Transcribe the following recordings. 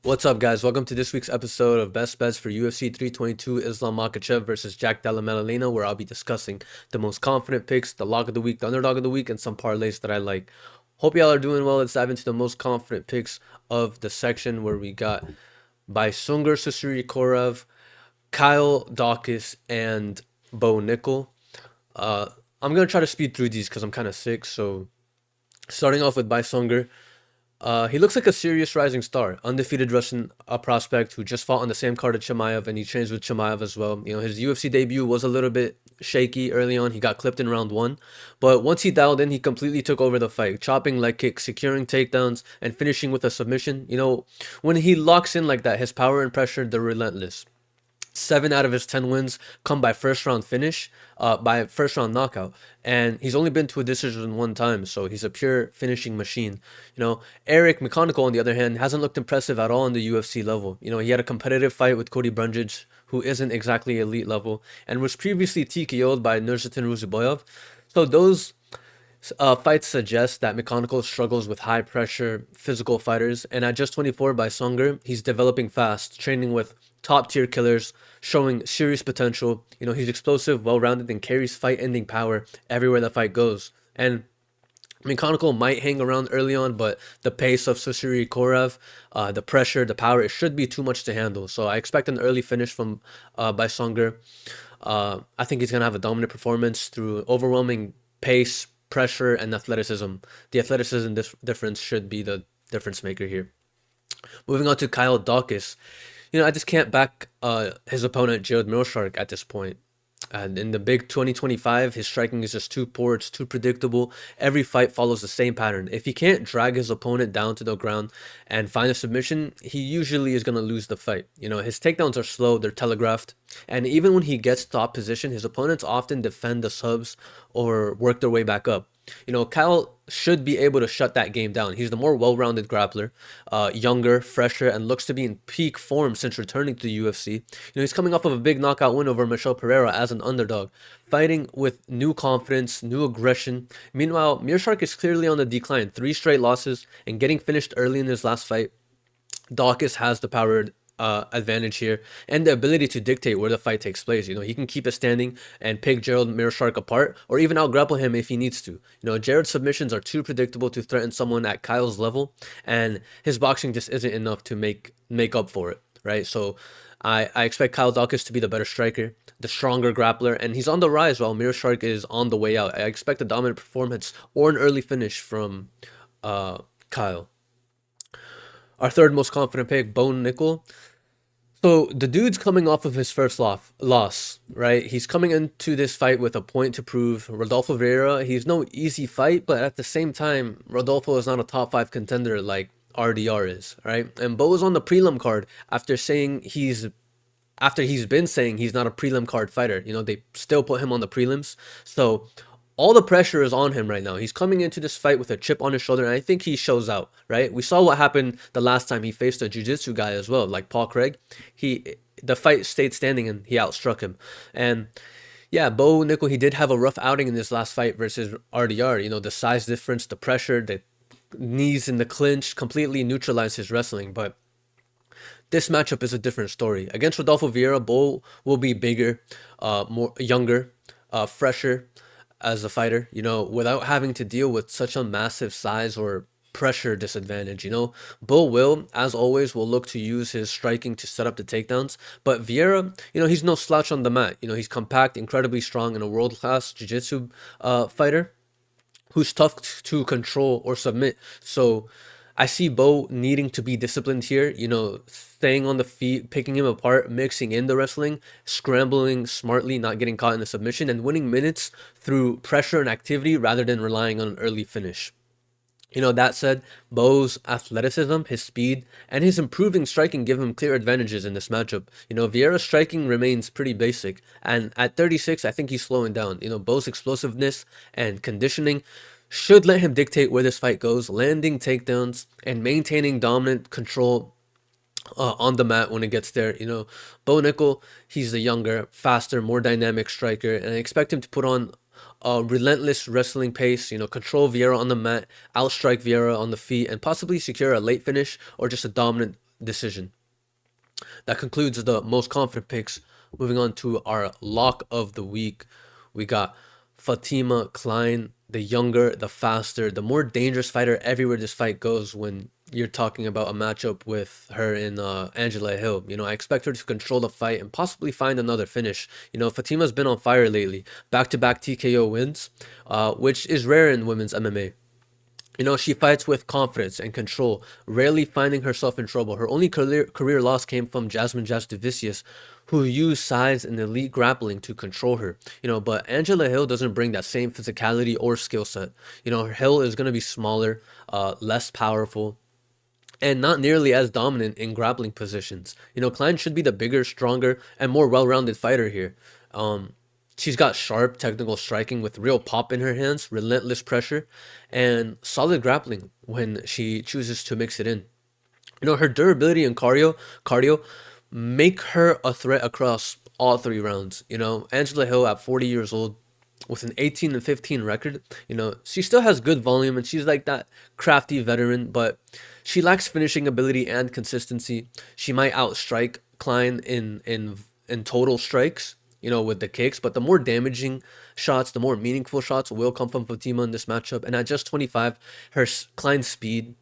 What's up, guys? Welcome to this week's episode of Best Bets for UFC 322 Islam Makhachev versus Jack Della Maddalena, where I'll be discussing the most confident picks, the lock of the week, the underdog of the week, and some parlays that I like. Hope y'all are doing well. Let's dive into the most confident picks of the section where we got Sungar Susurikorov, Kyle Dawkins, and Bo Nickel. I'm going to try to speed through these because I'm kind of sick. So starting off with Sungar. He looks like a serious rising star, undefeated Russian prospect who just fought on the same card as Chimaev, and he trains with Chimaev as well. You know, his UFC debut was a little bit shaky early on. He got clipped in round one, but once he dialed in, he completely took over the fight, chopping leg kicks, securing takedowns, and finishing with a submission. You know, when he locks in like that, his power and pressure, they're relentless. 7 out of his 10 wins come by first round finish, by first round knockout. And he's only been to a decision one time, so he's a pure finishing machine. You know, Eric McConical, on the other hand, hasn't looked impressive at all on the UFC level. You know, he had a competitive fight with Cody Brundage, who isn't exactly elite level, and was previously TKO'd by Nursultan Ruziboyev. So those fights suggest that McConical struggles with high pressure physical fighters, and at just 24 by Songer, he's developing fast, training with top tier killers, showing serious potential. You know, he's explosive, well rounded, and carries fight ending power everywhere the fight goes. And McConical might hang around early on, but the pace of Susuri Korev, the pressure, the power, it should be too much to handle. So I expect an early finish from Songer. I think he's gonna have a dominant performance through overwhelming pace, pressure, and athleticism. The athleticism difference should be the difference maker here. Moving on to Kyle Dawkins. You know, I just can't back his opponent, Jared Milshark, at this point. And in the big 2025, his striking is just too poor. It's too predictable. Every fight follows the same pattern. If he can't drag his opponent down to the ground and find a submission, he usually is going to lose the fight. You know, his takedowns are slow. They're telegraphed. And even when he gets to opposition, his opponents often defend the subs or work their way back up. You know, Kyle should be able to shut that game down. He's the more well-rounded grappler, younger, fresher, and looks to be in peak form since returning to the UFC. You know, he's coming off of a big knockout win over Michel Pereira as an underdog, fighting with new confidence, new aggression. Meanwhile, Mearshark is clearly on the decline, 3 straight losses, and getting finished early in his last fight. Dawkins has the power advantage here and the ability to dictate where the fight takes place. You know, he can keep it standing and pick Gerald Mearshark apart or even out grapple him if he needs to. You know, Jared's submissions are too predictable to threaten someone at Kyle's level, and his boxing just isn't enough to make up for it, right? So I expect Kyle Dawkins to be the better striker, the stronger grappler, and he's on the rise while Mearshark is on the way out. I expect a dominant performance or an early finish from Kyle. Our third most confident pick, Bo Nickel. So the dude's coming off of his first loss, right? He's coming into this fight with a point to prove. Rodolfo Vieira, he's no easy fight, but at the same time, Rodolfo is not a top 5 contender like RDR is, right? And Bo is on the prelim card after he's been saying he's not a prelim card fighter. You know, they still put him on the prelims. So all the pressure is on him right now. He's coming into this fight with a chip on his shoulder, and I think he shows out, right? We saw what happened the last time he faced a jiu-jitsu guy as well, like Paul Craig. The fight stayed standing, and he outstruck him. And yeah, Bo Nickel, he did have a rough outing in this last fight versus RDR. You know, the size difference, the pressure, the knees in the clinch completely neutralized his wrestling. But this matchup is a different story. Against Rodolfo Vieira, Bo will be bigger, more younger, fresher as a fighter, you know, without having to deal with such a massive size or pressure disadvantage. You know, Bo will, as always, will look to use his striking to set up the takedowns. But Vieira, you know, he's no slouch on the mat. You know, he's compact, incredibly strong, and a world-class jiu-jitsu fighter who's tough to control or submit. So I see Bo needing to be disciplined here, you know, staying on the feet, picking him apart, mixing in the wrestling, scrambling smartly, not getting caught in the submission, and winning minutes through pressure and activity rather than relying on an early finish. You know, that said, Bo's athleticism, his speed, and his improving striking give him clear advantages in this matchup. You know, Vieira's striking remains pretty basic, and at 36, I think he's slowing down. You know, Bo's explosiveness and conditioning should let him dictate where this fight goes, landing takedowns and maintaining dominant control on the mat when it gets there. You know, Bo Nickel, he's a younger, faster, more dynamic striker, and I expect him to put on a relentless wrestling pace, you know, control Vieira on the mat, outstrike Vieira on the feet, and possibly secure a late finish or just a dominant decision. That concludes the most confident picks. Moving on to our lock of the week, we got Fatima Klein, the younger, the faster, the more dangerous fighter everywhere this fight goes. When you're talking about a matchup with her in Angela Hill, I expect her to control the fight and possibly find another finish. Fatima's been on fire lately, back-to-back TKO wins, which is rare in women's MMA. She fights with confidence and control, rarely finding herself in trouble. Her only career loss came from Jasmine Jasudavicius, who used size and elite grappling to control her. But Angela Hill doesn't bring that same physicality or skill set. Her Hill is going to be smaller, less powerful, and not nearly as dominant in grappling positions. Klein should be the bigger, stronger, and more well-rounded fighter here. She's got sharp technical striking with real pop in her hands, relentless pressure, and solid grappling when she chooses to mix it in. Her durability and cardio make her a threat across all three rounds. Angela Hill at 40 years old with an 18-15 record, she still has good volume and she's like that crafty veteran, but she lacks finishing ability and consistency. She might outstrike Klein in total strikes, with the kicks, but the more damaging shots, the more meaningful shots will come from Fatima in this matchup. And at just 25, her Klein's speed,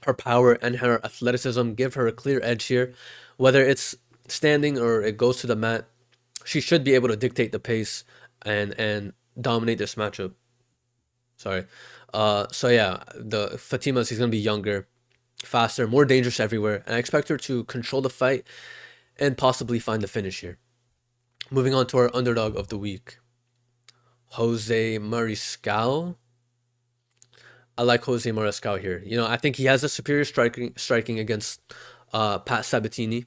her power, and her athleticism give her a clear edge here. Whether it's standing or it goes to the mat, she should be able to dictate the pace and dominate this matchup. Sorry. So yeah, the Fatima, she's gonna be younger, faster, more dangerous everywhere, and I expect her to control the fight and possibly find the finish here. Moving on to our underdog of the week, Jose Mariscal. I like Jose Mariscal here. I think he has a superior striking against Pat Sabatini.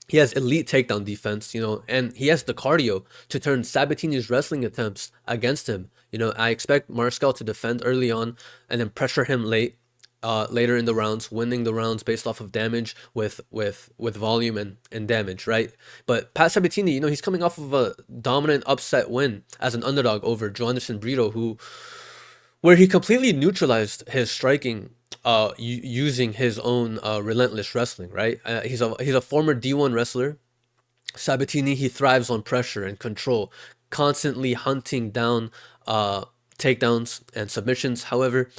He has elite takedown defense, and he has the cardio to turn Sabatini's wrestling attempts against him. I expect Mariscal to defend early on and then pressure him later in the rounds, winning the rounds based off of damage with volume and damage, right? But Pat Sabatini, he's coming off of a dominant upset win as an underdog over Joanderson Brito, where he completely neutralized his striking using his own relentless wrestling, right? He's a former D1 wrestler. Sabatini, he thrives on pressure and control, constantly hunting down takedowns and submissions. However,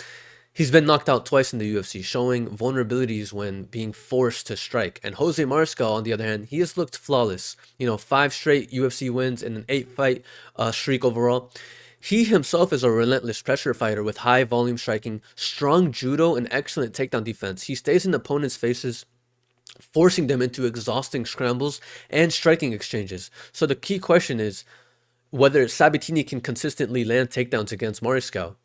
he's been knocked out twice in the UFC, showing vulnerabilities when being forced to strike. And Jose Mariscal, on the other hand, he has looked flawless. 5 straight UFC wins and an 8-fight streak overall. He himself is a relentless pressure fighter with high volume striking, strong judo, and excellent takedown defense. He stays in opponents' faces, forcing them into exhausting scrambles and striking exchanges. So the key question is whether Sabatini can consistently land takedowns against Mariscal.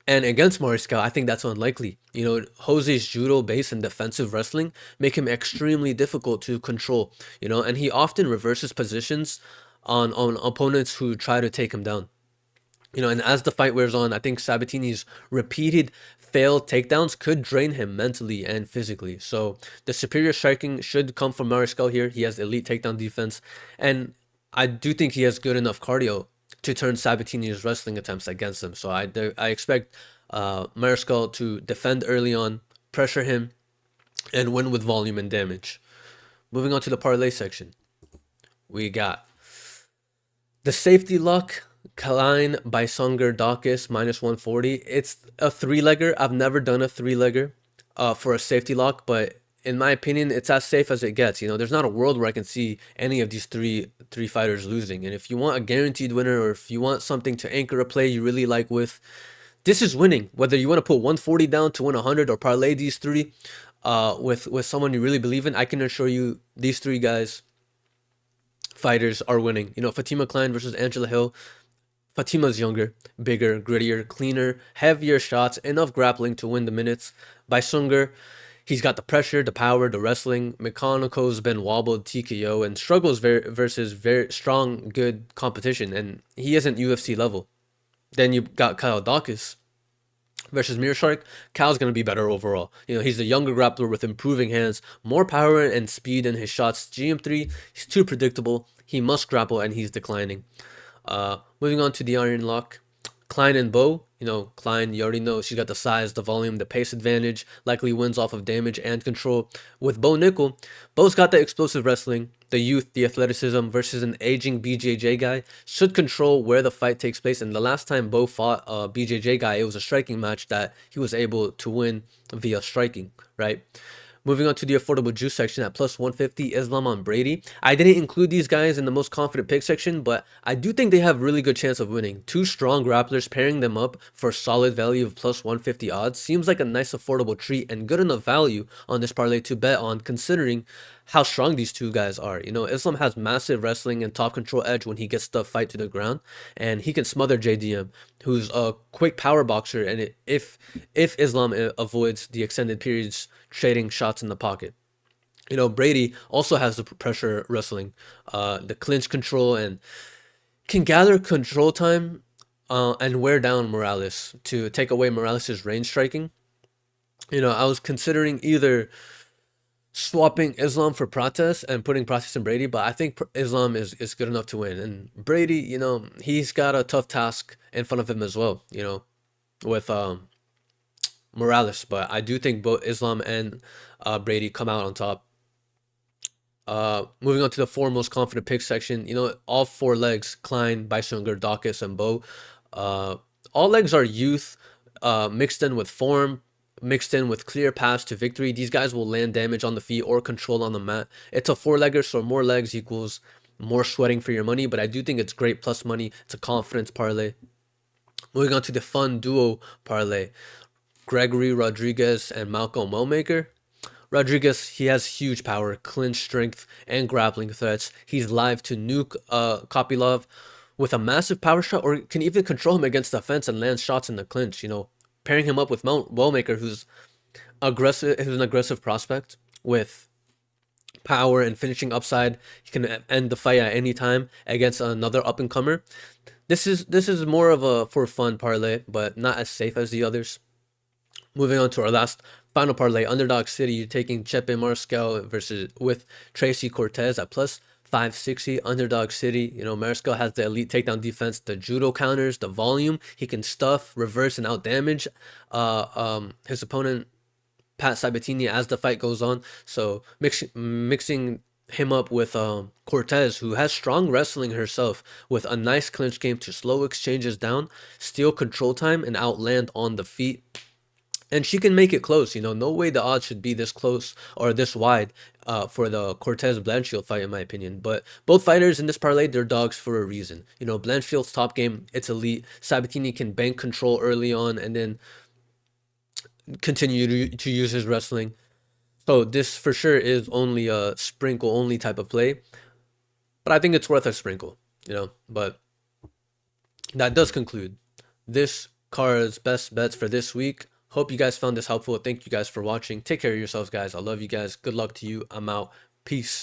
And against Mariscal, I think that's unlikely. Jose's judo base and defensive wrestling make him extremely difficult to control, and he often reverses positions on opponents who try to take him down. And as the fight wears on, I think Sabatini's repeated failed takedowns could drain him mentally and physically. So the superior striking should come from Mariscal here. He has elite takedown defense, and I do think he has good enough cardio to turn Sabatini's wrestling attempts against him. So I expect Mariscal to defend early on, pressure him, and win with volume and damage. Moving on to the parlay section, we got the Saftey Lock, Klein by Sunger Dawkins -140. It's a 3-legger. I've never done a 3-legger for a safety lock, but in my opinion, it's as safe as it gets. There's not a world where I can see any of these three fighters losing. And if you want a guaranteed winner, or if you want something to anchor a play you really like with, this is winning. Whether you want to put 140 down to win 100 or parlay these three with someone you really believe in, I can assure you these three fighters are winning. Fatima Klein versus Angela Hill. Fatima's younger, bigger, grittier, cleaner, heavier shots, enough grappling to win the minutes. By Sunger, he's got the pressure, the power, the wrestling. McConaughey's been wobbled TKO and struggles versus very strong, good competition, and he isn't UFC level. Then you got Kyle Dawkins versus Mearshark. Kyle's going to be better overall. He's the younger grappler with improving hands, more power and speed in his shots. GM3, he's too predictable. He must grapple and he's declining. Moving on to the Iron Lock, Klein and Bo, Klein, you already know she's got the size, the volume, the pace advantage, likely wins off of damage and control. With Bo Nickel, Bo's got the explosive wrestling, the youth, the athleticism versus an aging BJJ guy. Should control where the fight takes place. And the last time Bo fought a BJJ guy, it was a striking match that he was able to win via striking, right? Moving on to the affordable juice section at plus 150, Islam on Brady. I didn't include these guys in the most confident pick section, but I do think they have really good chance of winning. Two strong grapplers, pairing them up for a solid value of plus 150 odds seems like a nice affordable treat and good enough value on this parlay to bet on, considering how strong these two guys are. Islam has massive wrestling and top control edge when he gets the fight to the ground, and he can smother JDM, who's a quick power boxer. And if Islam avoids the extended periods trading shots in the pocket. Brady also has the pressure wrestling, the clinch control, and can gather control time and wear down Morales to take away Morales' range striking. I was considering either swapping Islam for Prates and putting Prates and Brady, but I think Islam is good enough to win. And Brady, he's got a tough task in front of him as well, with Morales, but I do think both Islam and Brady come out on top. Moving on to the four most confident picks section, all four legs, Klein, Beisunger, Dawkins, and Bo. All legs are youth, mixed in with form, mixed in with clear paths to victory. These guys will land damage on the feet or control on the mat. It's a four-legger, so more legs equals more sweating for your money, but I do think it's great plus money. It's a confidence parlay. Moving on to the fun duo parlay. Gregory Rodriguez and Malcolm Wellmaker. Rodriguez, he has huge power, clinch strength, and grappling threats. He's live to nuke Kopylov with a massive power shot, or can even control him against the fence and land shots in the clinch. Pairing him up with Wellmaker, who's an aggressive prospect with power and finishing upside. He can end the fight at any time against another up and comer. This is more of a for fun parlay, but not as safe as the others. Moving on to our last final parlay, Underdog City. You're taking Chepe Mariscal with Tracy Cortez at plus 560. Underdog City. Mariscal has the elite takedown defense, the judo counters, the volume. He can stuff, reverse, and out damage his opponent, Pat Sabatini, as the fight goes on. So mixing him up with Cortez, who has strong wrestling herself, with a nice clinch game to slow exchanges down, steal control time, and outland on the feet. And she can make it close. No way the odds should be this close or this wide for the Cortez Blanchfield fight, in my opinion. But both fighters in this parlay, they're dogs for a reason. Blanchfield's top game, it's elite. Sabatini can bank control early on and then continue to use his wrestling. So this for sure is only a sprinkle only type of play. But I think it's worth a sprinkle, But that does conclude this card's best bets for this week. Hope you guys found this helpful. Thank you guys for watching. Take care of yourselves, guys. I love you guys. Good luck to you. I'm out. Peace.